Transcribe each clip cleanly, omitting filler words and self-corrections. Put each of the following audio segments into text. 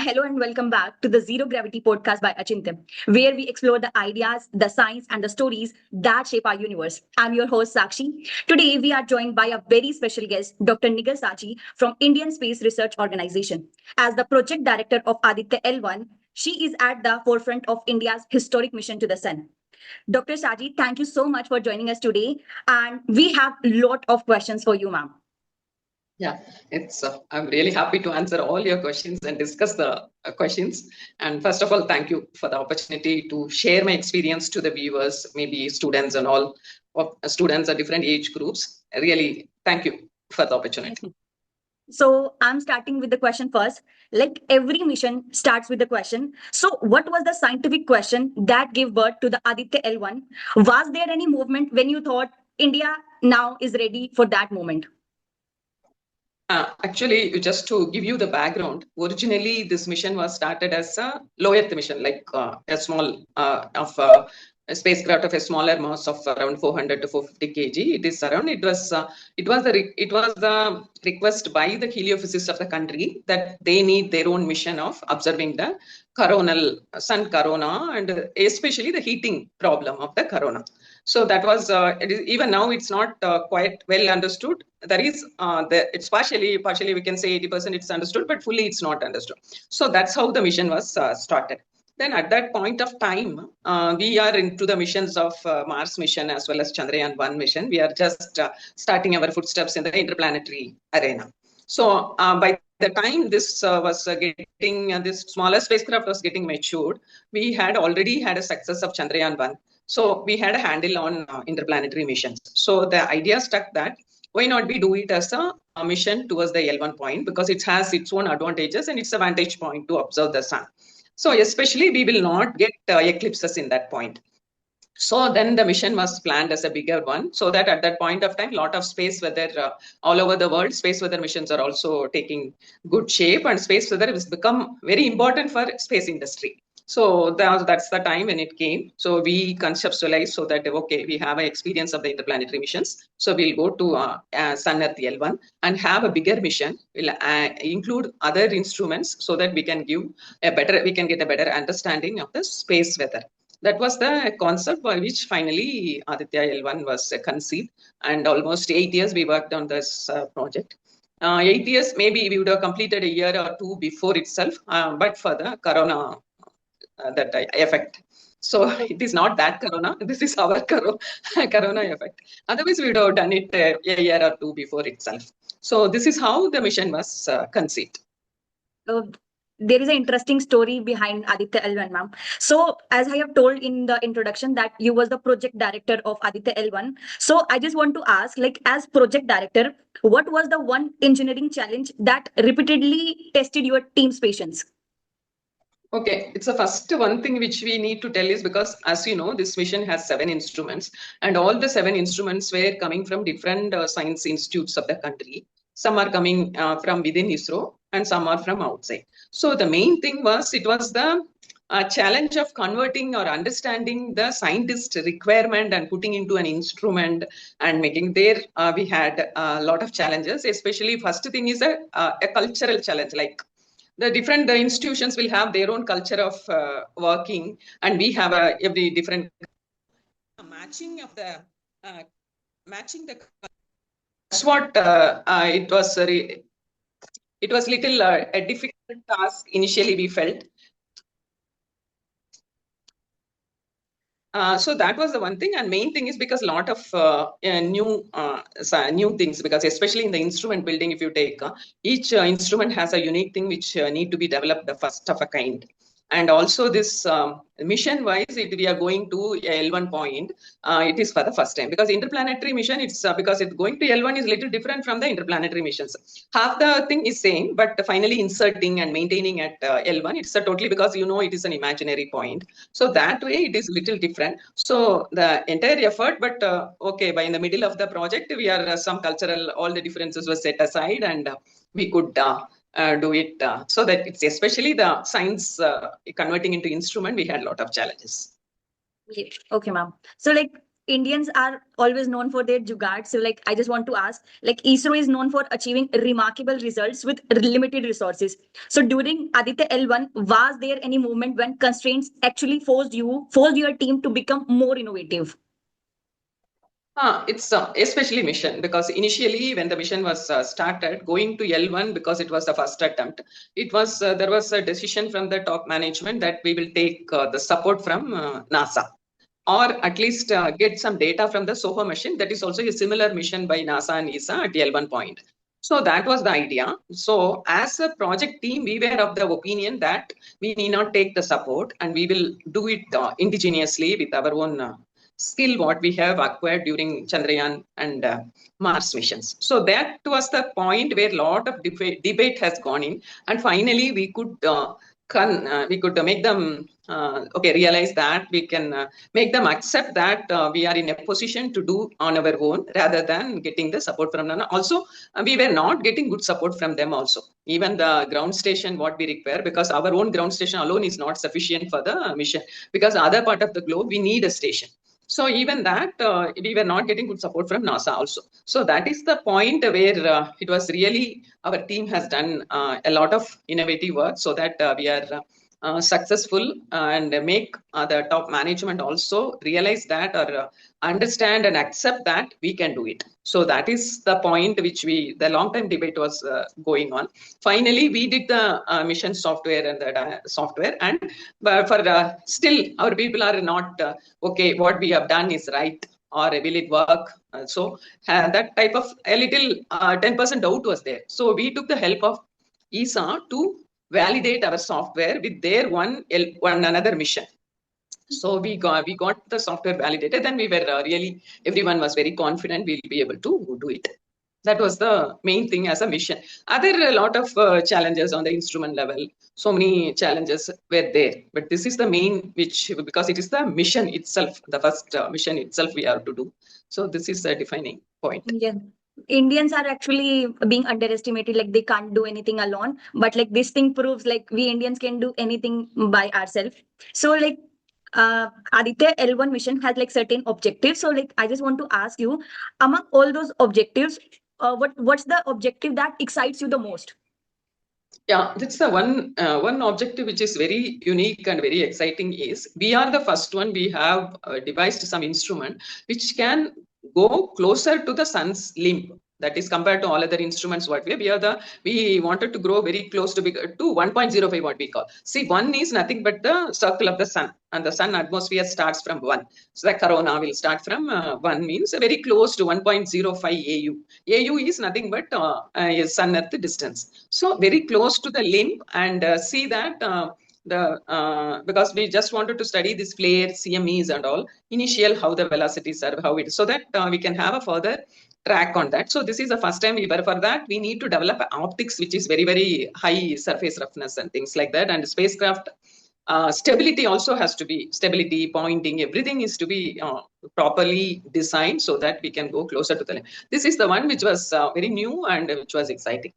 Hello and welcome back to the Zero Gravity podcast by Achintya, where we explore the ideas, the science, and the stories that shape our universe. I'm your host, Sakshi. Today, we are joined by a very special guest, Dr. Nigar Shaji from Indian Space Research Organization. As the project director of Aditya-L1, she is at the forefront of India's historic mission to the sun. Dr. Shaji, thank you so much for joining us today. And we have a lot of questions for you, ma'am. Yeah, I'm really happy to answer all your questions and discuss the questions. And first of all, thank you for the opportunity to share my experience to the viewers, maybe students and all of students at different age groups. Really, thank you for the opportunity. So I'm starting with the question first. Like every mission starts with the question. So what was the scientific question that gave birth to the Aditya L1? Was there any movement when you thought India now is ready for that moment? Actually, just to give you the background, originally this mission was started as a low Earth mission, like a small a spacecraft of a smaller mass of around 400 to 450 kg. It was the request by the heliophysicists of the country that they need their own mission of observing the coronal sun corona and especially the heating problem of the corona. So that was even now it's not quite well understood. There is it's partially we can say 80% it's understood, but fully it's not understood. So that's how the mission was started. Then at that point of time, we are into the missions of Mars mission as well as Chandrayaan-1 mission. We are just starting our footsteps in the interplanetary arena. So by the time this was getting, this smaller spacecraft was getting matured, we had already had a success of Chandrayaan-1. So we had a handle on interplanetary missions. So the idea stuck that why not we do it as a mission towards the L1 point, because it has its own advantages and it's a vantage point to observe the sun. So especially we will not get eclipses in that point. So then the mission was planned as a bigger one, so that at that point of time, a lot of space weather all over the world, space weather missions are also taking good shape, and space weather has become very important for space industry. So that's the time when it came. So we conceptualized so that, okay, we have an experience of the interplanetary missions. So we'll go to Sun Earth L1 and have a bigger mission. We'll include other instruments so that we can get a better understanding of the space weather. That was the concept by which finally Aditya-L1 was conceived, and almost 8 years we worked on this project. 8 years, maybe we would have completed a year or two before itself, but for the corona that effect. So it is not that corona, this is our corona effect. Otherwise, we would have done it a year or two before itself. So this is how the mission was conceived. There is an interesting story behind Aditya-L1, ma'am. So, as I have told in the introduction that you was the project director of Aditya-L1. So, I just want to ask, like, as project director, what was the one engineering challenge that repeatedly tested your team's patience? Okay, it's the first one thing which we need to tell is because, as you know, this mission has 7 instruments, and all the 7 instruments were coming from different science institutes of the country. Some are coming from within ISRO and some are from outside. So the main thing was, it was the challenge of converting or understanding the scientist requirement and putting into an instrument and making there. We had a lot of challenges, especially first thing is a cultural challenge, like the different institutions will have their own culture of working, and we have every different matching of the matching the. That's what it was. It was little a difficult task initially. We felt. So that was the one thing, and main thing is because a lot of new things, because especially in the instrument building, if you take each instrument has a unique thing which need to be developed the first of a kind. And also this mission wise, we are going to L1 point. It is for the first time, because interplanetary mission, it's because it's going to L1 is little different from the interplanetary missions. Half the thing is same, but finally inserting and maintaining at L1, it's totally, because you know it is an imaginary point. So that way it is little different. So the entire effort, but okay, by in the middle of the project, we are some cultural, all the differences were set aside, and we could do it so that it's especially the science converting into instrument, we had a lot of challenges. Okay, ma'am. So, like, Indians are always known for their jugaad. So like I just want to ask, like ISRO is known for achieving remarkable results with limited resources. So during Aditya L1, was there any moment when constraints actually forced your team to become more innovative? It's especially mission because initially when the mission was started going to L1 because it was the first attempt, it was there was a decision from the top management that we will take the support from NASA or at least get some data from the SOHO machine. That is also a similar mission by NASA and ESA at L1 point. So that was the idea. So as a project team, we were of the opinion that we need not take the support and we will do it indigenously with our own skill what we have acquired during Chandrayaan and Mars missions. So that was the point where a lot of debate has gone in, and finally we could make them realize that we can make them accept that we are in a position to do on our own rather than getting the support from them. Also, we were not getting good support from them also. Even the ground station what we require, because our own ground station alone is not sufficient for the mission, because other part of the globe we need a station. So even that we were not getting good support from NASA also. So that is the point where it was really our team has done a lot of innovative work so that we are successful and make the top management also realize that or understand and accept that we can do it. So that is the point which the long time debate was going on. Finally, we did the mission software and the software, and but for still our people are not okay, what we have done is right or will it work? That type of a little 10% doubt was there. So we took the help of ESA to validate our software with their one another mission. So we got the software validated, and we were really, everyone was very confident we'll be able to do it. That was the main thing as a mission. Other a lot of challenges on the instrument level. So many challenges were there, but this is the main which, because it is the mission itself, the first mission itself we have to do. So this is a defining point. Yeah. Indians are actually being underestimated, like they can't do anything alone. But like this thing proves like we Indians can do anything by ourselves. So like Aditya L1 mission has like certain objectives. So like I just want to ask you, among all those objectives, what's the objective that excites you the most? Yeah, that's the one objective which is very unique and very exciting is we are the first one. We have devised some instrument which can go closer to the sun's limb. That is compared to all other instruments what we wanted to grow very close to 1.05 what we call. See, one is nothing but the circle of the sun, and the sun atmosphere starts from 1. So the corona will start from 1, means very close to 1.05 AU. AU is nothing but sun earth distance. So very close to the limb, and see that because we just wanted to study this flare, CMEs and all, initial how the velocities are, how it, so that we can have a further track on that. So this is the first time for that we need to develop optics which is very, very high surface roughness and things like that. And spacecraft stability also has to be, stability, pointing, everything is to be properly designed so that we can go closer to the limb. This is the one which was very new and which was exciting.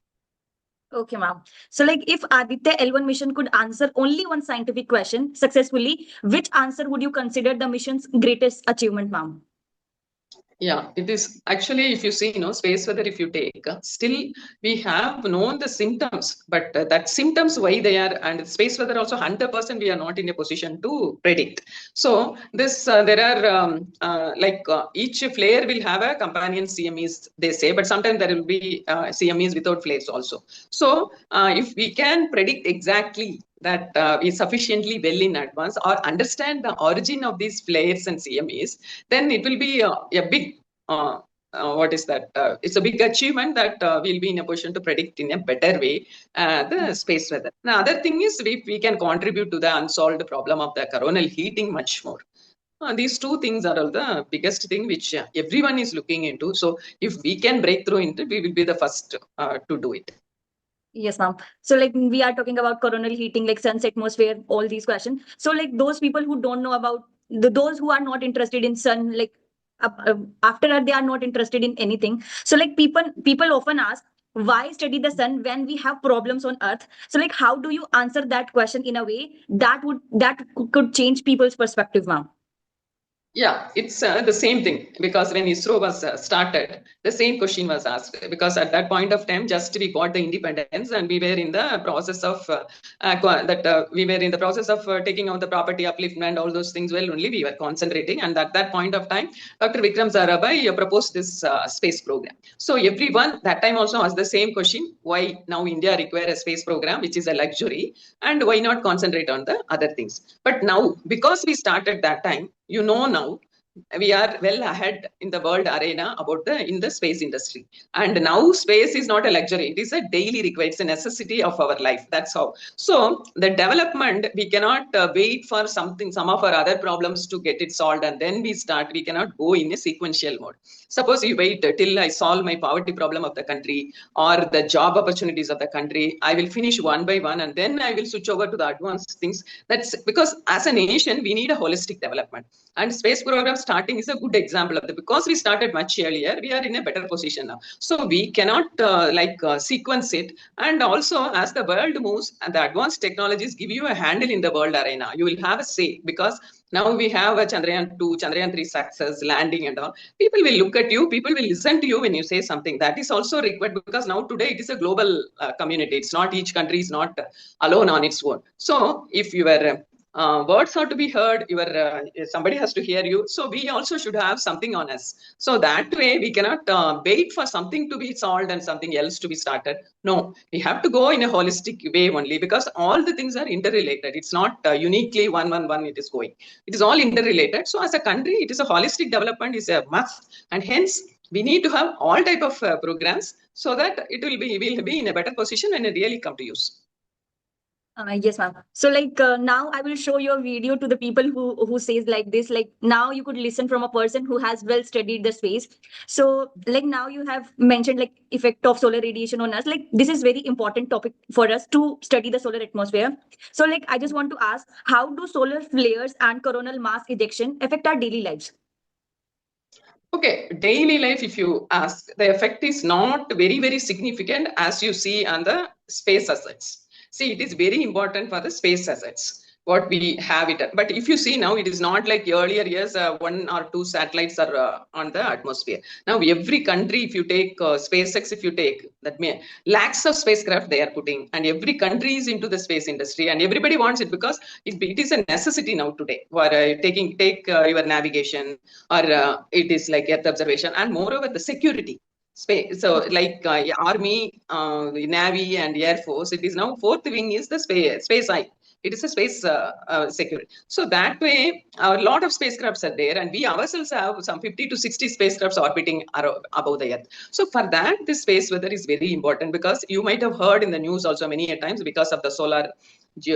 Okay, ma'am. So, like, if Aditya L1 mission could answer only one scientific question successfully, which answer would you consider the mission's greatest achievement, ma'am? Yeah, it is actually, if you see, space weather, if you take, still we have known the symptoms, but that symptoms, why they are, and space weather also 100% we are not in a position to predict. So this, there are each flare will have a companion CMEs, they say, but sometimes there will be CMEs without flares also. So if we can predict exactly that is sufficiently well in advance or understand the origin of these flares and CMEs, then it will be a big, what is that? It's a big achievement that we'll be in a position to predict in a better way the space weather. The other thing is we can contribute to the unsolved problem of the coronal heating much more. These two things are all the biggest thing which everyone is looking into. So if we can break through into it, we will be the first to do it. Yes, ma'am. So, like, we are talking about coronal heating, like sun's atmosphere, all these questions. So, like, those people who don't know about those who are not interested in sun, like, after that, they are not interested in anything. So, like, people often ask, why study the sun when we have problems on Earth? So, like, how do you answer that question in a way that could change people's perspective, ma'am? Yeah, it's the same thing, because when ISRO was started, the same question was asked, because at that point of time, just we got the independence and we were in the process of taking out the property upliftment, all those things. Well, only we were concentrating, and at that point of time, Dr. Vikram Sarabhai proposed this space program. So everyone that time also asked the same question: why now India require a space program, which is a luxury, and why not concentrate on the other things? But now, because we started that time, now we are well ahead in the world arena about in the space industry. And now space is not a luxury, it is a daily requirement, it's a necessity of our life. That's how. So the development, we cannot wait for some of our other problems to get it solved and then we cannot go in a sequential mode. Suppose you wait till I solve my poverty problem of the country or the job opportunities of the country, I will finish one by one and then I will switch over to the advanced things. That's because as a nation we need a holistic development, and space program starting is a good example of that. Because we started much earlier, we are in a better position now. So we cannot sequence it. And also, as the world moves and the advanced technologies give you a handle in the world arena, you will have a say, because now we have a Chandrayaan 2, Chandrayaan 3 success, landing and all. People will look at you, people will listen to you when you say something. That is also required, because now today it is a global community. It's not, each country is not alone on its own. So if you are words are to be heard, somebody has to hear you, so we also should have something on us. So that way we cannot wait for something to be solved and something else to be started. No, we have to go in a holistic way only, because all the things are interrelated. It's not uniquely one it is going, it is all interrelated. So as a country, it is a holistic development is a must, and hence we need to have all type of programs, so that we'll be in a better position when it really come to use. Yes, ma'am. So, now I will show your video to the people who says like this. Like now you could listen from a person who has well studied the space. So, like now you have mentioned like effect of solar radiation on us. Like this is very important topic for us to study the solar atmosphere. So, like I just want to ask, how do solar flares and coronal mass ejection affect our daily lives? Okay, daily life, if you ask, the effect is not very, very significant as you see on the space assets. See, it is very important for the space assets, what we have it. But if you see now, it is not like earlier years, one or two satellites are on the atmosphere. Now, every country, if you take SpaceX, if you take, that means lakhs of spacecraft they are putting, and every country is into the space industry, and everybody wants it, because it is a necessity now today for take your navigation, or it is like earth observation, and moreover the security space. So like army, navy and air force, it is now fourth wing is the space eye. It is a space security. So that way, a lot of spacecrafts are there, and we ourselves have some 50 to 60 spacecrafts orbiting above the Earth. So for that, this space weather is very important, because you might have heard in the news also many a times, because of the solar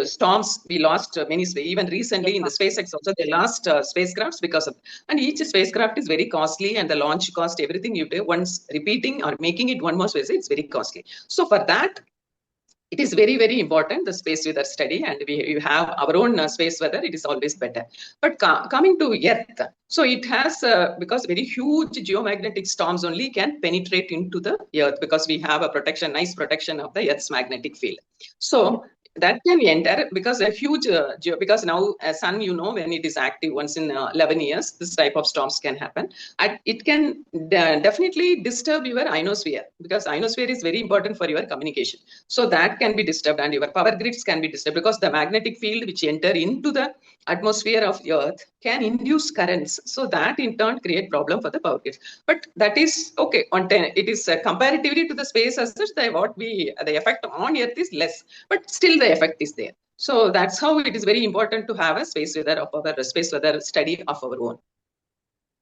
storms, we lost many, even recently in the SpaceX also, they lost spacecrafts because of, and each spacecraft is very costly, and the launch cost, everything you do, once repeating or making it one more space, it's very costly. So for that, it is very, very important, the space weather study, and we have our own space weather, it is always better. But coming to Earth, so it has, because very huge geomagnetic storms only can penetrate into the Earth, because we have a protection, nice protection of the Earth's magnetic field. So that can enter, because a huge, because now sun, when it is active once in 11 years, this type of storms can happen. And it can definitely disturb your ionosphere, because ionosphere is very important for your communication. So that can be disturbed, and your power grids can be disturbed, because the magnetic field which enter into the atmosphere of Earth can induce currents. So that in turn create problem for the power grids. But that is okay. It is comparatively to the space as such, the effect on Earth is less, but still the effect is there. So that's how it is very important to have a space weather of our space weather study of our own.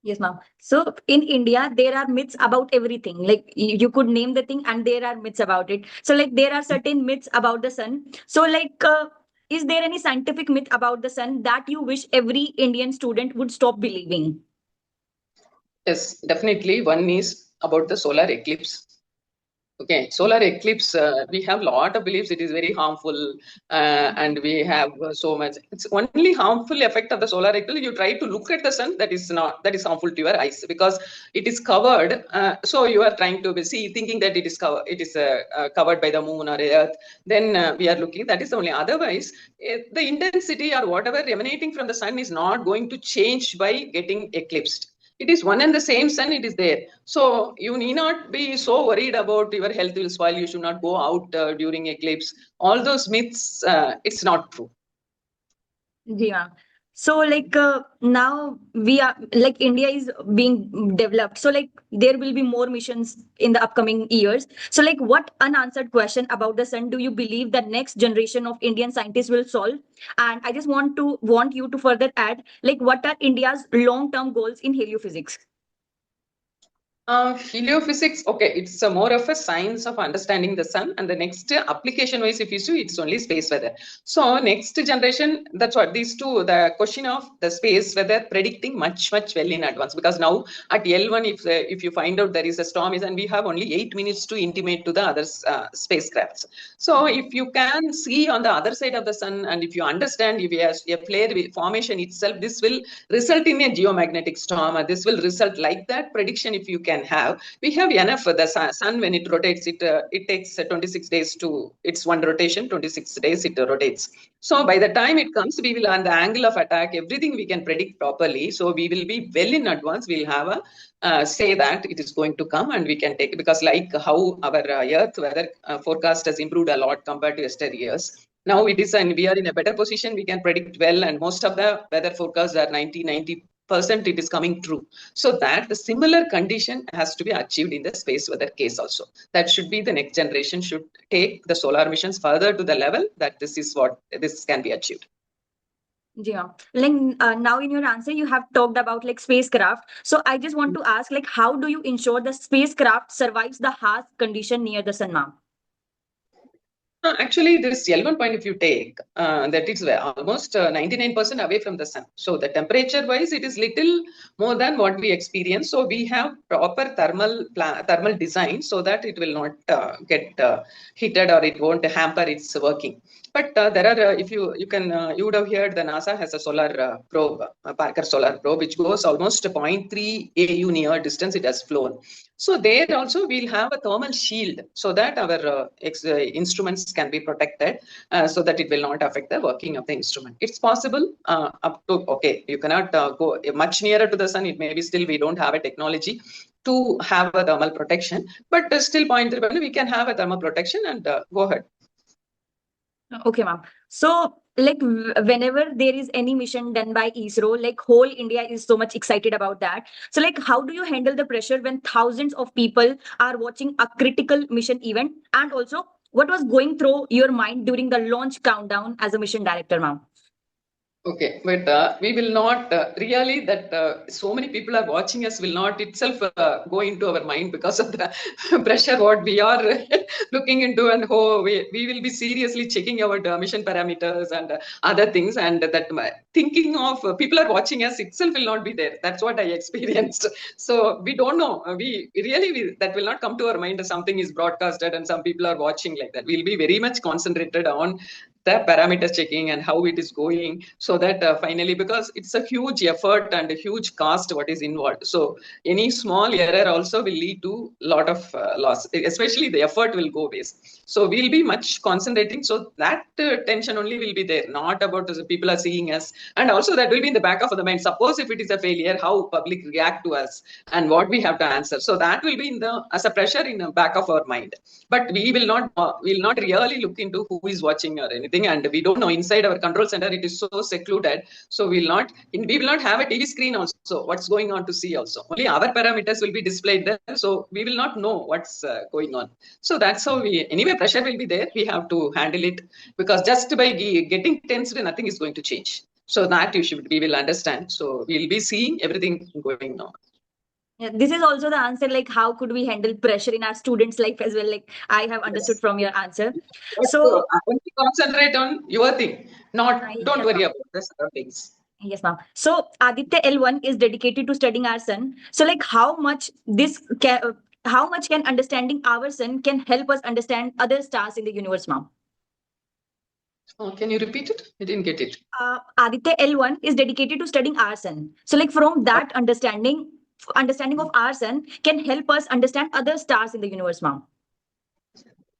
Yes, ma'am. So in India, there are myths about everything. Like you could name the thing, and there are myths about it. So like there are certain myths about the sun. So is there any scientific myth about the sun that you wish every Indian student would stop believing? Yes, definitely. One is about the solar eclipse. Okay, solar eclipse, we have a lot of beliefs it is very harmful, and we have so much. It's only harmful effect of the solar eclipse. You try to look at the sun, that is not, that is harmful to your eyes because it is covered. So you are trying to see, thinking that it is covered by the moon or earth. Then we are looking, that is only. Otherwise, the intensity or whatever emanating from the sun is not going to change by getting eclipsed. It is one and the same sun, it is there. So you need not be so worried about your health will spoil, you should not go out during eclipse. All those myths, it's not true. Yeah. So now we are like India is being developed. So like there will be more missions in the upcoming years. So like what unanswered question about the sun do you believe the next generation of Indian scientists will solve? And I just want you to further add like what are India's long-term goals in heliophysics? Heliophysics, okay, it's more of a science of understanding the sun, and the next application wise, if you see, it's only space weather. So, next generation, that's what these two, the question of the space weather predicting much well in advance, because now at L1, if you find out there is a storm, is and we have only 8 minutes to intimate to the other spacecrafts. So, if you can see on the other side of the sun, and if you understand, if you have a flare formation itself, this will result in a geomagnetic storm, and this will result like that prediction. If you can have, we have enough. The sun when it rotates, it takes 26 days to its one rotation, 26 days it rotates. So by the time it comes, we will, on the angle of attack, everything we can predict properly. So we will be well in advance. We'll have a say that it is going to come, and we can take, because like how our earth weather forecast has improved a lot compared to yesterday years. Now it is, and we are in a better position. We can predict well, and most of the weather forecasts are 90% it is coming true. So that the similar condition has to be achieved in the space weather case also. That should be the next generation should take the solar missions further to the level that this is what this can be achieved. Yeah, like now in your answer, you have talked about like spacecraft. So I just want to ask, like, how do you ensure the spacecraft survives the harsh condition near the sun, ma'am? Actually, this L1 point, if you take, that is almost 99% away from the sun. So the temperature wise, it is little more than what we experience. So we have proper thermal design so that it will not get heated, or it won't hamper its working. But there are, if you can, you would have heard the NASA has a solar probe, a Parker solar probe, which goes almost 0.3 AU near distance it has flown. So there also we'll have a thermal shield so that our instruments can be protected, so that it will not affect the working of the instrument. It's possible up to, okay, you cannot go much nearer to the sun. It may be still we don't have a technology to have a thermal protection, but still 0.3 we can have a thermal protection, and go ahead. Okay, ma'am. So, like, whenever there is any mission done by ISRO, like, whole India is so much excited about that. So, like, how do you handle the pressure when thousands of people are watching a critical mission event? And also, what was going through your mind during the launch countdown as a mission director, ma'am? Okay, but we will not really that so many people are watching us will not itself go into our mind because of the pressure what we are looking into, and we will be seriously checking our mission parameters and other things, and that thinking of people are watching us itself will not be there. That's what I experienced. So we don't know. That will not come to our mind. Something is broadcasted and some people are watching like that. We'll be very much concentrated on the parameter checking and how it is going, so that finally, because it's a huge effort and a huge cost what is involved, so any small error also will lead to a lot of loss, especially the effort will go waste. So we'll be much concentrating, so that tension only will be there, not about the people are seeing us. And also that will be in the back of the mind, suppose if it is a failure, how public react to us and what we have to answer. So that will be in the as a pressure in the back of our mind. But we will not really look into who is watching or anything, and we don't know inside our control center it is so secluded. So we will not have a TV screen also what's going on to see. Also only our parameters will be displayed there, so we will not know what's going on. So that's how we, anyway, pressure will be there, we have to handle it, because just by getting tensed nothing is going to change. So that we will understand. So we'll be seeing everything going on. Yeah, this is also the answer, like how could we handle pressure in our students' life as well? Like I have understood Yes. from your answer. But So only concentrate on your thing, not don't yes, worry ma'am. about the other things. Yes, ma'am. So Aditya-L1 is dedicated to studying our sun. So like how much this how much can understanding our sun can help us understand other stars in the universe, ma'am? Can you repeat it? I didn't get it. Aditya-L1 is dedicated to studying our sun. So, like from that understanding of our sun can help us understand other stars in the universe, ma'am.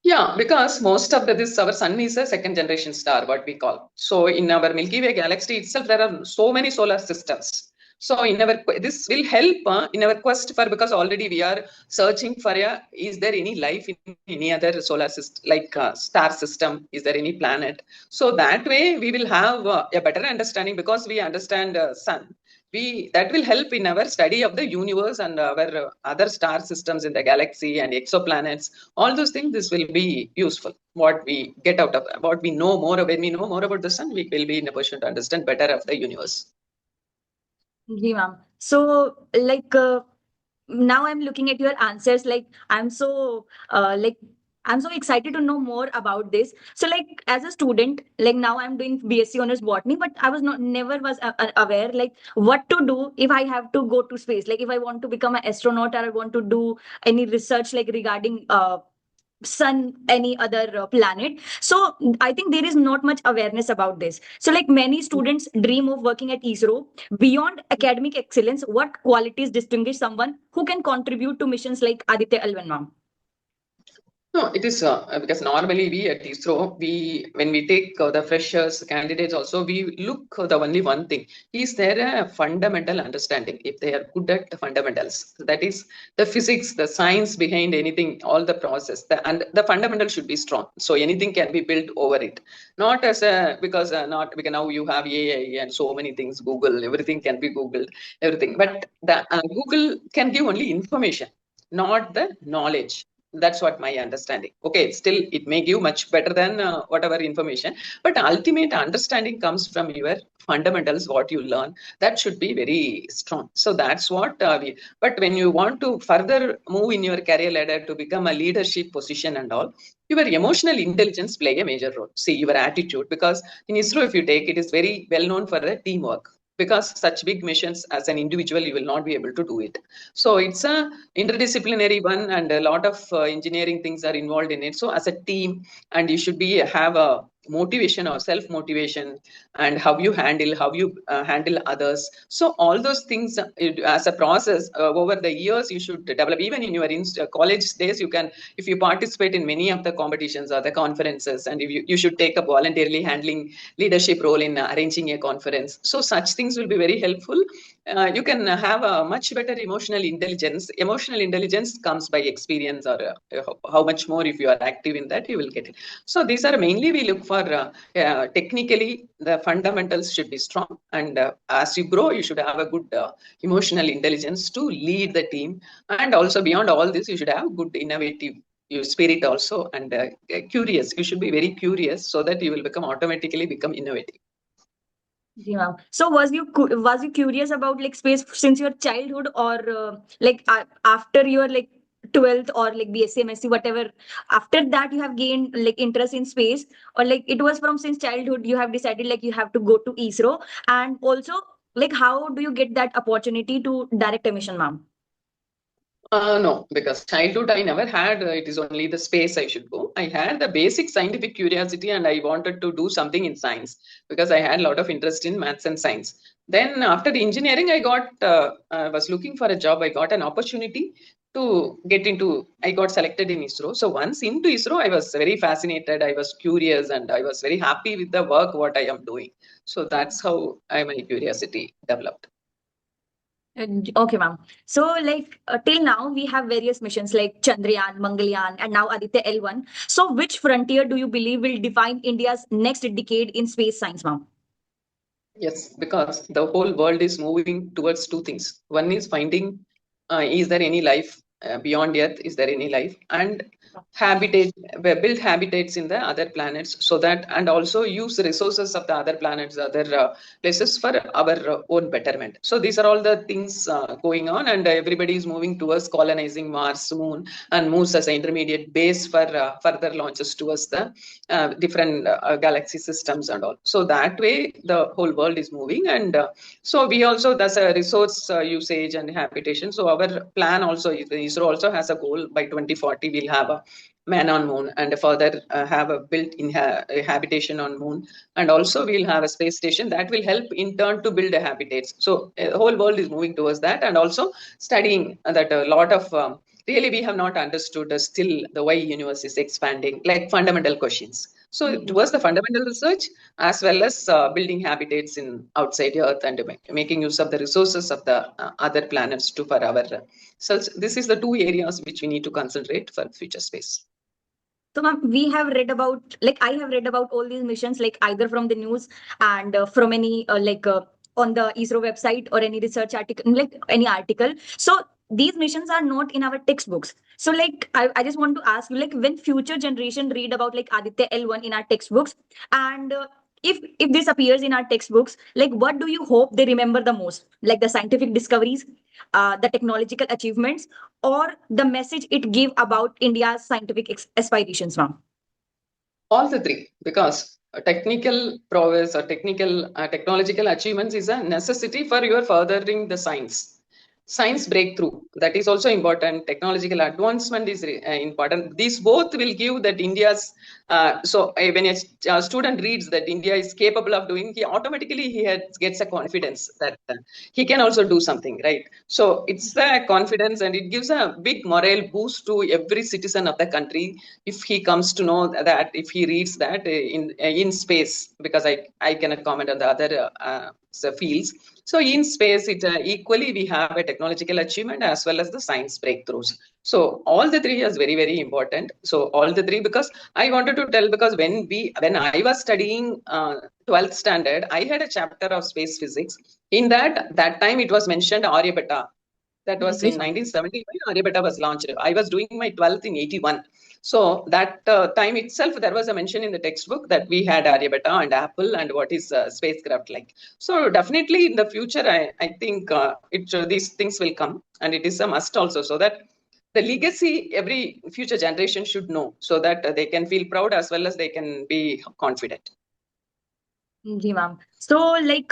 Yeah, because most of this our sun is a second generation star, what we call. So in our Milky Way galaxy itself, there are so many solar systems. So in our this will help in our quest for, because already we are searching for is there any life in any other solar system, like star system? Is there any planet? So that way we will have a better understanding, because we understand sun. That will help in our study of the universe and our other star systems in the galaxy and exoplanets. All those things, this will be useful. What we get out of, what we know more, when we know more about the sun, we will be in a position to understand better of the universe. Ji, ma'am. So, like, now I'm looking at your answers. Like, I'm so excited to know more about this. So, like, as a student, like now I'm doing BSc honors botany, but I was not never was aware like what to do if I have to go to space. Like, if I want to become an astronaut or I want to do any research like regarding sun, any other planet. So I think there is not much awareness about this. So like many students dream of working at ISRO. Beyond academic excellence, what qualities distinguish someone who can contribute to missions like Aditya-L1, ma'am? No, it is because normally we at ISRO, when we take the freshers candidates also, we look the only one thing: is there a fundamental understanding? If they are good at the fundamentals, that is the physics, the science behind anything, all the process, and the fundamental should be strong. So anything can be built over it. Not as a not because now you have AI and so many things, Google, everything can be Googled, everything. But the Google can give only information, not the knowledge. That's what my understanding. Okay, still it may give much better than whatever information, but ultimate understanding comes from your fundamentals, what you learn. That should be very strong. So that's what we. But when you want to further move in your career ladder to become a leadership position and all, your emotional intelligence play a major role. See, your attitude, because in ISRO, if you take, it is very well known for the teamwork, because such big missions as an individual you will not be able to do it. So it's a interdisciplinary one, and a lot of engineering things are involved in it. So as a team, and you should be have a motivation or self motivation, and how you handle others. So all those things as a process over the years you should develop. Even in your college days, you can, if you participate in many of the competitions or the conferences, and if you should take a voluntarily handling leadership role in arranging a conference. So such things will be very helpful. You can have a much better emotional intelligence. Emotional intelligence comes by experience, or how much more if you are active in that, you will get it. So these are mainly we look for. Technically, the fundamentals should be strong, and as you grow, you should have a good emotional intelligence to lead the team. And also beyond all this, you should have good innovative your spirit also, and curious. You should be very curious, so that you will automatically become innovative. Yeah. So was you curious about like space since your childhood, or after your like 12th or like BSc MSc whatever, after that you have gained like interest in space, or like it was from since childhood you have decided like you have to go to ISRO? And also, like how do you get that opportunity to direct a mission, ma'am? No, because childhood I never had. It is only the space I should go. I had the basic scientific curiosity, and I wanted to do something in science, because I had a lot of interest in maths and science. Then after the engineering, I was looking for a job. I got an opportunity to get into. I got selected in ISRO. So once into ISRO, I was very fascinated. I was curious, and I was very happy with the work what I am doing. So that's how my curiosity developed. Okay, ma'am. So, like till now, we have various missions like Chandrayaan, Mangalyaan, and now Aditya-L1. So, which frontier do you believe will define India's next decade in space science, ma'am? Yes, because the whole world is moving towards two things. One is finding, is there any life beyond Earth? Is there any life? And build habitats in the other planets, so that, and also use the resources of the other planets, other places for our own betterment. So these are all the things going on, and everybody is moving towards colonizing Mars, Moon, and moves as an intermediate base for further launches towards the different galaxy systems and all. So that way the whole world is moving, and so we also, that's a resource usage and habitation. So our plan also, ISRO also has a goal by 2040 we'll have a man on moon, and further have a built-in habitation on moon, and also we'll have a space station that will help in turn to build a habitats. So the whole world is moving towards that, and also studying that a lot of really we have not understood still the way universe is expanding, like fundamental questions. So towards the fundamental research, as well as building habitats in outside Earth, and making use of the resources of the other planets to for our so this is the two areas which we need to concentrate for future space. So, ma'am, we have read about, like, I have read about all these missions, like either from the news and from any, on the ISRO website or any research article, like any article. So, these missions are not in our textbooks. So, like, I just want to ask you, like, when future generation read about like Aditya-L1 in our textbooks, and if this appears in our textbooks, like, what do you hope they remember the most? Like the scientific discoveries, the technological achievements, or the message it gave about India's scientific aspirations, ma'am? All the three, because technical prowess or technological achievements is a necessity for your furthering the science breakthrough, that is also important. Technological advancement is important. These both will give that India's when a student reads that India is capable of doing, he automatically gets a confidence that he can also do something, right? So it's a confidence, and it gives a big morale boost to every citizen of the country if he comes to know that, if he reads that in space, because I cannot comment on the other fields. So in space, it equally we have a technological achievement as well as the science breakthroughs. So all the three is very, very important. So all the three, because I wanted to tell, because when I was studying 12th standard, I had a chapter of space physics. In that time it was mentioned Aryabhatta. That was in 1975. Aryabhatta was launched. I was doing my 12th in 81. So that time itself, there was a mention in the textbook that we had Aryabhatta and Apple and what is spacecraft like. So definitely in the future, I think these things will come, and it is a must also, so that the legacy every future generation should know, so that they can feel proud as well as they can be confident. Ji, ma'am. So, like,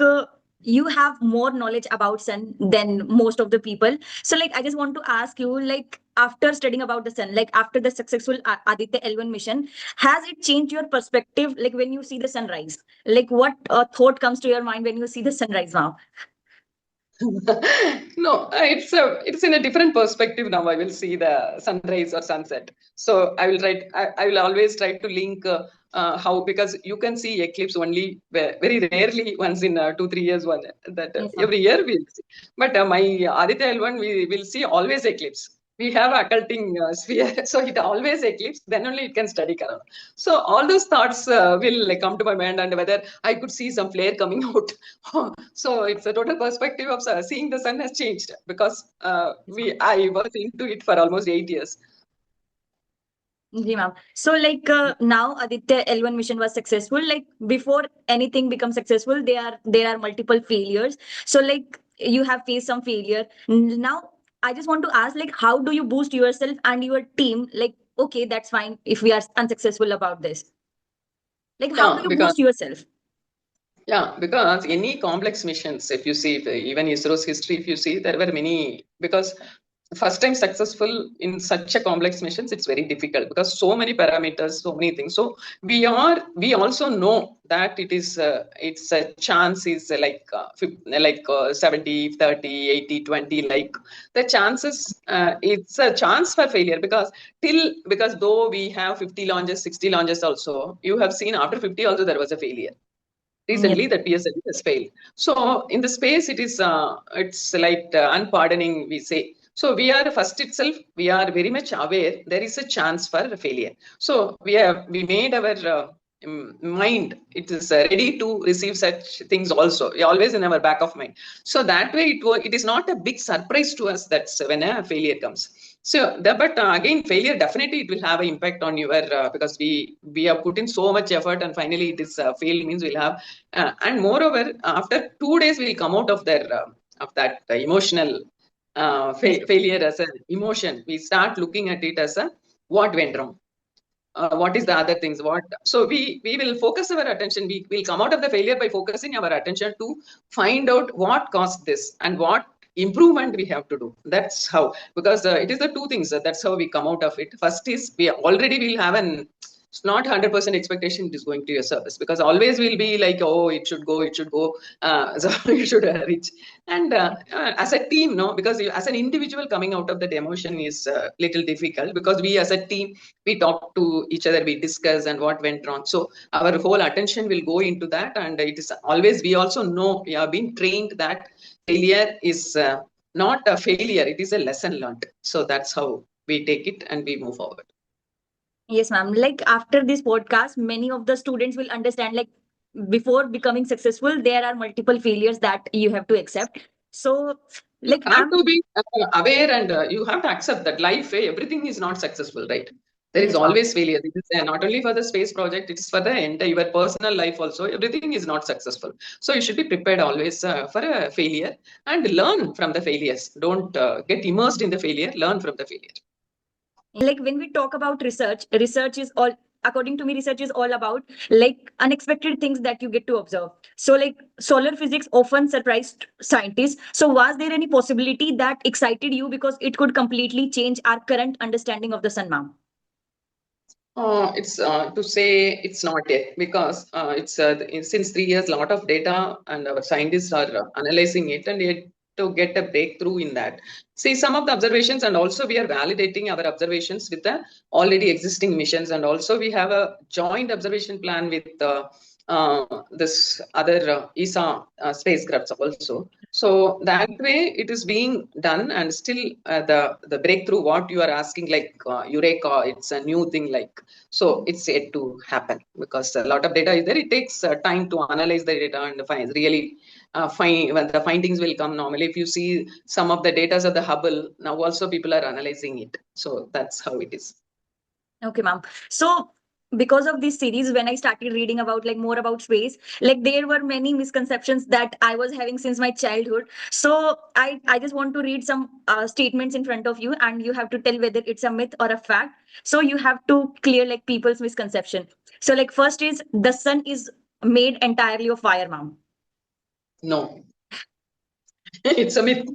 you have more knowledge about sun than most of the people. So, like, I just want to ask you, like, after studying about the sun, like after the successful Aditya-L1 mission, has it changed your perspective? Like when you see the sunrise, like what thought comes to your mind when you see the sunrise now? No, it's in a different perspective now. I will see the sunrise or sunset. So I will always try to link how, because you can see eclipse only very rarely once in 2-3 years. One that Yes, ma'am. every year we'll see. But my Aditya L1 we will see always eclipse. We have occulting sphere, so it always eclipse. Then only it can study corona. So all those thoughts will like, come to my mind, and whether I could see some flare coming out. So it's a total perspective of seeing the sun has changed, because I was into it for almost 8 years. Ji, ma'am. So, like now, Aditya-L1 mission was successful. Like before anything becomes successful, there are multiple failures. So, like you have faced some failure. Now, I just want to ask, like, how do you boost yourself and your team? Like, okay, that's fine if we are unsuccessful about this. Like, how do Yeah, you because boost yourself? any complex missions, if you see, even ISRO's history, if you see, there were many, because first time successful in such a complex missions, it's very difficult, because so many parameters, so many things. So we also know that it's a chance is like 70, 30, 80, 20, like the chances, it's a chance for failure, because though we have 50 launches, 60 launches also, you have seen after 50 also there was a failure. Yes. Recently, that PSLV has failed. So in the space, it's like unpardoning, we say. So we are first itself, we are very much aware there is a chance for failure. So we made our mind, it is ready to receive such things also, always in our back of mind. So that way it is not a big surprise to us that when a failure comes. But again, failure definitely it will have an impact on your because we have put in so much effort and finally it is failed means we'll have and moreover after 2 days we'll come out of their of that emotional Yes. failure as an emotion. We start looking at it as a what went wrong. What is the other things what so we will focus our attention we will come out of the failure by focusing our attention to find out what caused this and what improvement we have to do. That's how, because it is the two things that's how we come out of it. First is we already will have an it's not 100% expectation it is going to your service, because always will be like, oh, it should go so you should reach. And as a team, no, because you, as an individual coming out of that emotion is little difficult, because we as a team we talk to each other, we discuss and what went wrong, so our whole attention will go into that. And it is always, we also know, we have been trained that failure is not a failure, it is a lesson learned. So that's how we take it and we move forward. Yes, ma'am. Like after this podcast, many of the students will understand, like before becoming successful, there are multiple failures that you have to accept. So, You like have to be aware and you have to accept that life, everything is not successful, right? There is yes, ma'am. always failure. It is not only for the space project, it is for the entire your personal life also. Everything is not successful. So you should be prepared always for a failure and learn from the failures. Don't get immersed in the failure, learn from the failure. Like when we talk about research, research is all, according to me, research is all about like unexpected things that you get to observe. So, like solar physics often surprised scientists. So, was there any possibility that excited you because it could completely change our current understanding of the sun, ma'am? It's to say it's not yet, because it's since 3 years, a lot of data and our scientists are analyzing it and yet to get a breakthrough in that. See some of the observations, and also we are validating our observations with the already existing missions, and also we have a joint observation plan with this other ESA spacecrafts also. So that way it is being done, and still the breakthrough what you are asking, like Eureka, it's a new thing, like, so it's yet to happen because a lot of data is there. It takes time to analyze the data and find really find when the findings will come. Normally, if you see some of the data of the Hubble, now also people are analyzing it. So that's how it is. Okay, ma'am. So because of this series, when I started reading about like more about space, like there were many misconceptions that I was having since my childhood. So I just want to read some statements in front of you, and you have to tell whether it's a myth or a fact. So you have to clear like people's misconception. So like first is the sun is made entirely of fire, ma'am. No, it's a myth.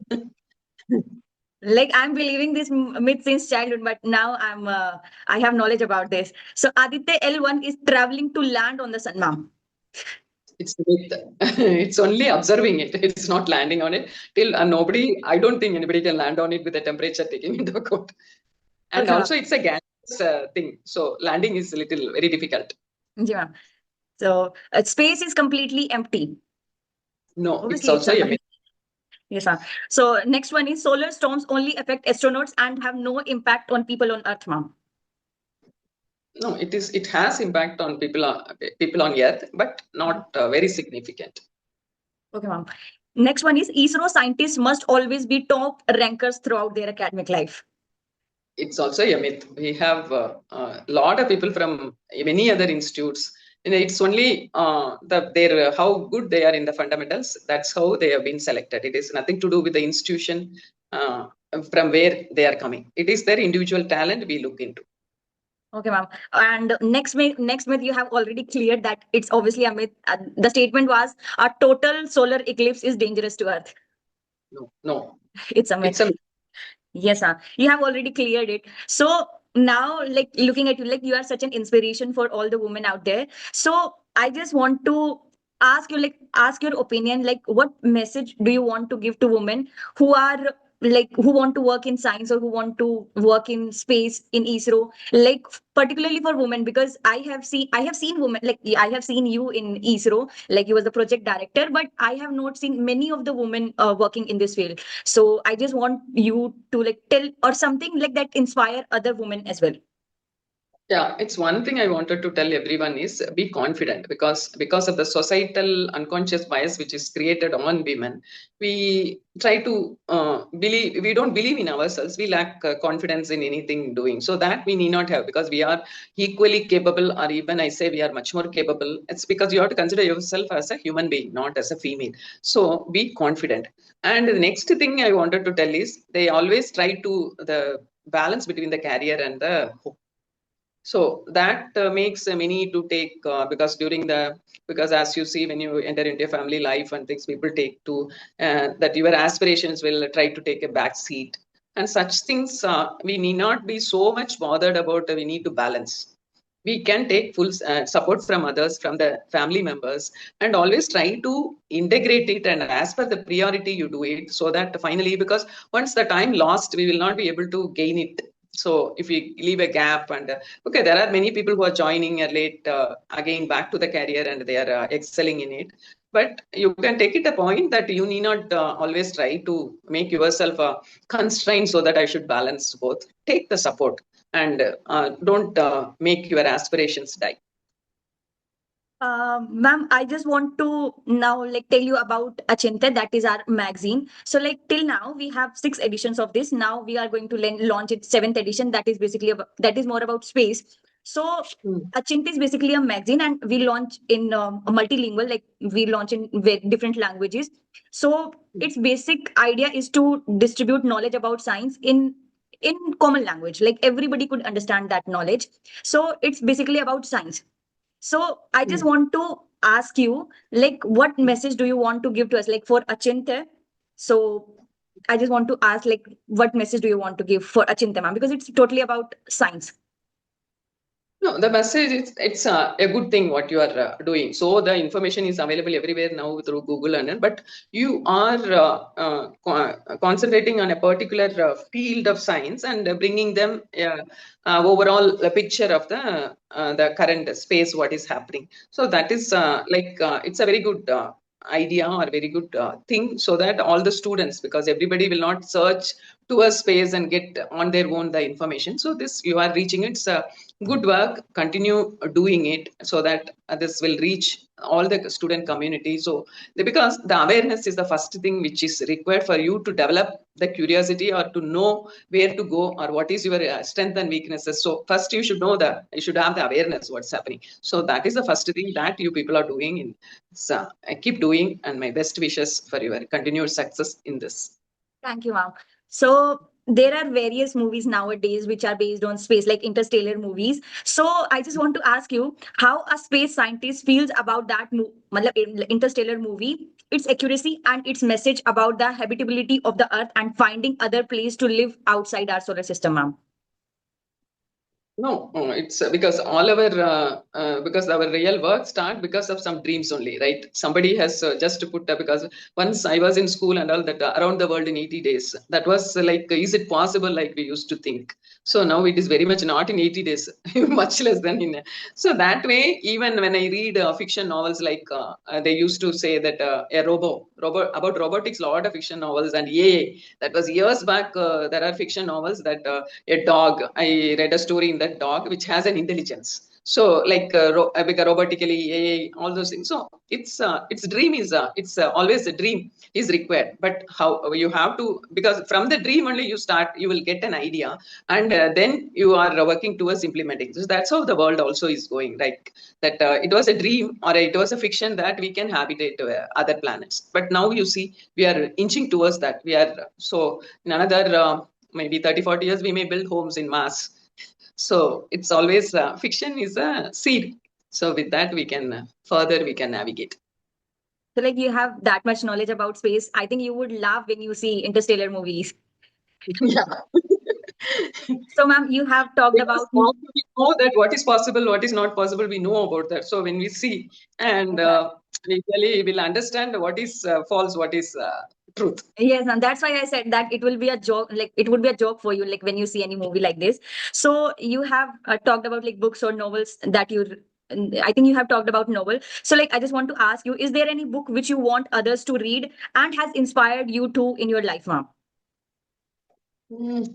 Like I'm believing this myth since childhood, but now I have knowledge about this. So Aditya-L1 is traveling to land on the sun, ma'am. It's a myth. It's only observing it. It's not landing on it. Till nobody, I don't think anybody can land on it with the temperature taking into account. And Okay, ma'am. also, it's a gas thing. So landing is a little very difficult. Yeah, ma'am. So space is completely empty. No, it's Obviously, it's also a a myth. yes, ma'am. So next one is solar storms only affect astronauts and have no impact on people on Earth, ma'am. No, it is. It has impact on people on Earth, but not very significant. Okay, ma'am. Next one is ISRO scientists must always be top rankers throughout their academic life. It's also a myth. We have a lot of people from many other institutes. And it's only their how good they are in the fundamentals. That's how they have been selected. It is nothing to do with the institution from where they are coming. It is their individual talent we look into. Okay, ma'am. And next myth you have already cleared that it's obviously a myth. The statement was a total solar eclipse is dangerous to Earth. No, no, It's a myth. it's a myth. Yes, sir. You have already cleared it. So now, like looking at you, like you are such an inspiration for all the women out there. So I just want to ask you, like, ask your opinion, like, what message do you want to give to women who are like who want to work in science or who want to work in space in ISRO, like particularly for women, because I have seen women like I have seen you in ISRO, like you was the project director, but I have not seen many of the women working in this field. So I just want you to like tell or something like that inspire other women as well. Yeah, it's one thing I wanted to tell everyone is be confident because of the societal unconscious bias which is created on women. We try to believe we don't believe in ourselves. We lack confidence in anything doing. So that we need not have because we are equally capable, or even I say we are much more capable. It's because you have to consider yourself as a human being, not as a female. So be confident. And the next thing I wanted to tell is they always try to the balance between the career and the so that makes many to take because during the because as you see when you enter into a family life and things people take to that your aspirations will try to take a back seat and such things we need not be so much bothered about we need to balance. We can take full support from others from the family members and always try to integrate it and as per the priority you do it so that finally because once the time lost we will not be able to gain it. So if we leave a gap and okay, there are many people who are joining late again back to the career and they are excelling in it. But you can take it a point that you need not always try to make yourself constrained so that I should balance both. Take the support and don't make your aspirations die. Ma'am, I just want to now tell you about Achintya, that is our magazine. So till now we have 6 editions of this. Now we are going to launch its 7th edition. That is basically that is more about space. So Mm. Achintya is basically a magazine, and we launch in a multilingual. Like we launch in different languages. So its basic idea is to distribute knowledge about science in common language. Like everybody could understand that knowledge. So it's basically about science. So I just Mm. want to ask you, what message do you want to give to us, for Achintya? So I just want to ask, what message do you want to give for Achintya, ma'am? Because it's totally about science. No, the message is it's a good thing what you are doing. So the information is available everywhere now through Google and but you are concentrating on a particular field of science and bringing them overall a picture of the current space what is happening. So that is it's a very good idea or very good thing so that all the students because everybody will not search to a space and get on their own the information. So this you are reaching it's good work continue doing it so that this will reach all the student community so because the awareness is the first thing which is required for you to develop the curiosity or to know where to go or what is your strength and weaknesses. So first you should know that you should have the awareness what's happening. So that is the first thing that you people are doing in so I keep doing and my best wishes for your continued success in this. Thank you, ma'am. So there are various movies nowadays which are based on space, like interstellar movies. So I just want to ask you how a space scientist feels about that interstellar movie, its accuracy and its message about the habitability of the Earth and finding other place to live outside our solar system, ma'am. No, it's because all our because our real work start because of some dreams only, right? Somebody has just put because once I was in school and all that around the world in 80 days. That was is it possible like we used to think? So now it is very much not in 80 days, much less than in. So that way, even when I read fiction novels, they used to say that robot about robotics, lot of fiction novels and AI. That was years back. There are fiction novels that. A dog. I read a story in that dog which has an intelligence. So like robotically AI, all those things. So its dream is it's always a dream is required. But how you have to because from the dream only you start you will get an idea and then you are working towards implementing. So that's how the world also is going. Like that it was a dream or it was a fiction that we can habitate other planets. But now you see we are inching towards that. We are so in another. Maybe 30 40 years we may build homes in Mars. So it's always fiction is a seed. So with that we can further we can navigate. So you have that much knowledge about space. I think you would laugh when you see interstellar movies. Yeah. So, ma'am, you have talked Because about. now we know that what is possible, what is not possible, we know about that. So when we see and we really will understand what is false, what is truth. Yes, and that's why I said that it will be a joke. Like it would be a joke for you, when you see any movie like this. So you have talked about books or novels that you. I think you have talked about novel. So I just want to ask you: is there any book which you want others to read and has inspired you too in your life, ma'am?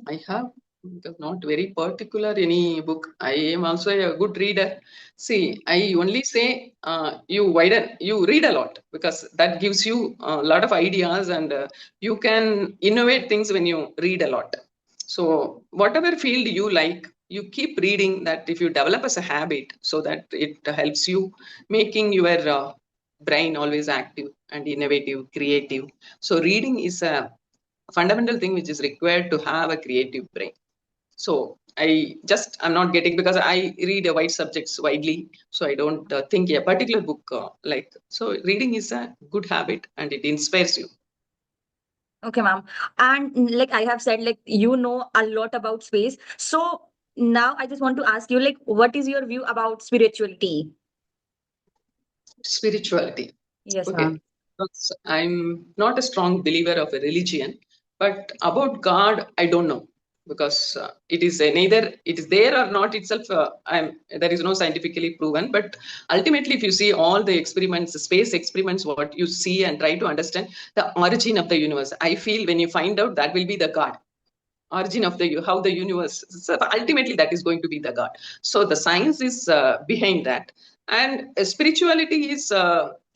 I have. Because not very particular any book. I am also a good reader. See, I only say you read a lot because that gives you a lot of ideas and you can innovate things when you read a lot. So whatever field you like, you keep reading that if you develop as a habit so that it helps you making your brain always active and innovative, creative. So reading is a fundamental thing which is required to have a creative brain. So I'm not getting because I read a wide subjects widely, so I don't think a particular book like. So reading is a good habit and it inspires you. Okay, ma'am. And like I have said, like you know a lot about space. So now I just want to ask you, like, what is your view about spirituality? Spirituality. Yes, Okay. ma'am. I'm not a strong believer of a religion, but about God, I don't know because it is neither it is there or not itself. There is no scientifically proven, but ultimately, if you see all the experiments, the space experiments, what you see and try to understand the origin of the universe, I feel when you find out that will be the God origin of the how the universe. So ultimately that is going to be the God. So the science is behind that, and spirituality is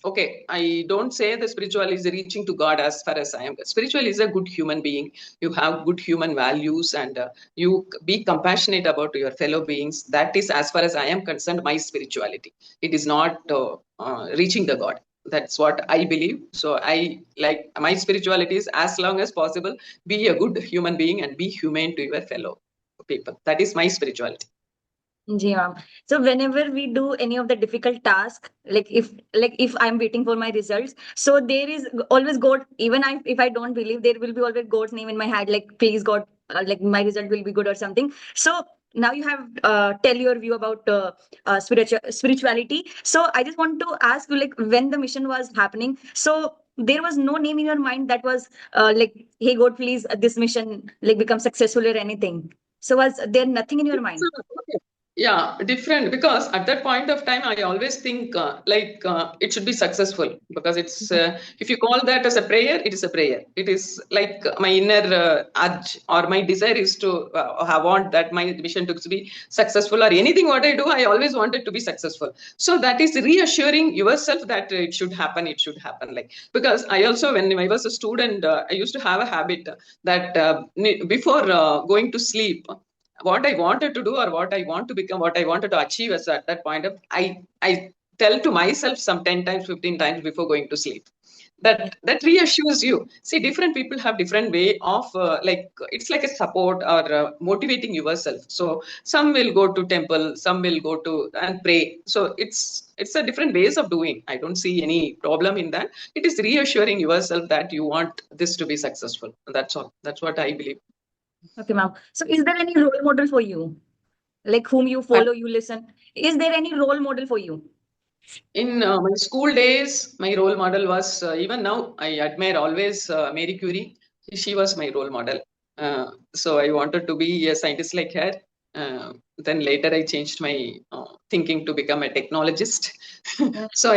okay. I don't say the spiritual is reaching to God. As far as I am, spiritual is a good human being. You have good human values and you be compassionate about your fellow beings. That is, as far as I am concerned, my spirituality. It is not reaching the God. That's what I believe. So I like my spirituality is as long as possible be a good human being and be humane to your fellow people. That is my spirituality. Ji, ma'am. So whenever we do any of the difficult task, like if I'm waiting for my results, so there is always God. Even if I don't believe, there will be always God's name in my head. Like please God, like my result will be good or something. So now you have tell your view about spirituality. So I just want to ask you, like when the mission was happening, so there was no name in your mind that was like, hey God, please this mission like become successful or anything. So was there nothing in your mind? Okay. Yeah, different because at that point of time, I always think it should be successful because it's if you call that as a prayer, it is a prayer. It is like my inner urge or my desire is to have want that my mission to be successful or anything what I do, I always want it to be successful. So that is reassuring yourself that it should happen. It should happen like because I also when I was a student, I used to have a habit that before going to sleep what I wanted to do or what I want to become, what I wanted to achieve as at that point of I tell to myself some 10 times, 15 times before going to sleep. That reassures you. See, different people have different way of like it's like a support or motivating yourself. So some will go to temple, some will go to and pray. So it's a different ways of doing. I don't see any problem in that. It is reassuring yourself that you want this to be successful. That's all. That's what I believe. Okay, ma'am. So is there any role model for you? Like whom you follow, you listen? Is there any role model for you? In my school days, my role model was even now I admire always Mary Curie. She was my role model. So I wanted to be a scientist like her. Then later I changed my thinking to become a technologist. Mm. So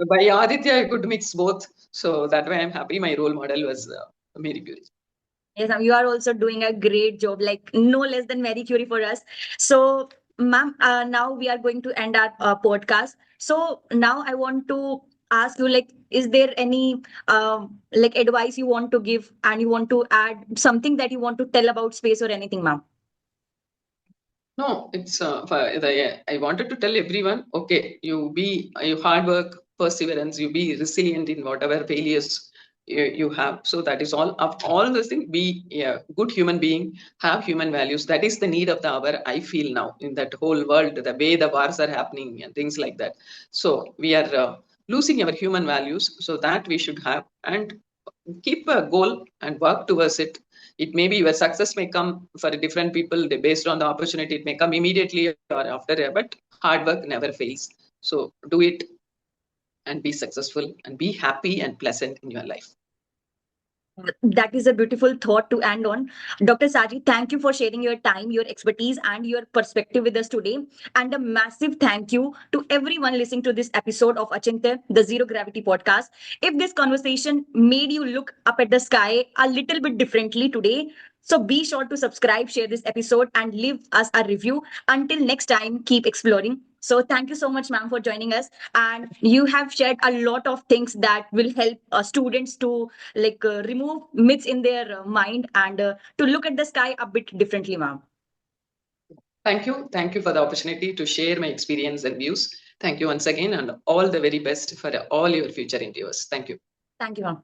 by Aditya I could mix both. So that way I'm happy. My role model was Mary Curie. Yes, ma'am. You are also doing a great job, like no less than Marie Curie for us. So, ma'am, now we are going to end our podcast. So now I want to ask you, like, is there any like advice you want to give, and you want to add something that you want to tell about space or anything, ma'am? No, it's I wanted to tell everyone, okay, you hard work, perseverance, you be resilient in whatever failures you have. So that is all of all those things. Be a good human being, have human values. That is the need of the hour. I feel now in that whole world, the way the wars are happening and things like that. So we are losing our human values. So that we should have and keep a goal and work towards it. It may be your success may come for different people based on the opportunity. It may come immediately or after, but hard work never fails. So do it and be successful and be happy and pleasant in your life. That is a beautiful thought to end on. Dr. Saji, thank you for sharing your time, your expertise, and your perspective with us today. And a massive thank you to everyone listening to this episode of Achintya, the Zero Gravity podcast. If this conversation made you look up at the sky a little bit differently today, So be sure to subscribe, share this episode, and leave us a review. Until next time, keep exploring. So thank you so much, ma'am, for joining us. And you have shared a lot of things that will help students to remove myths in their mind and to look at the sky a bit differently, ma'am. Thank you. Thank you for the opportunity to share my experience and views. Thank you once again, and all the very best for all your future endeavors. Thank you. Thank you, ma'am.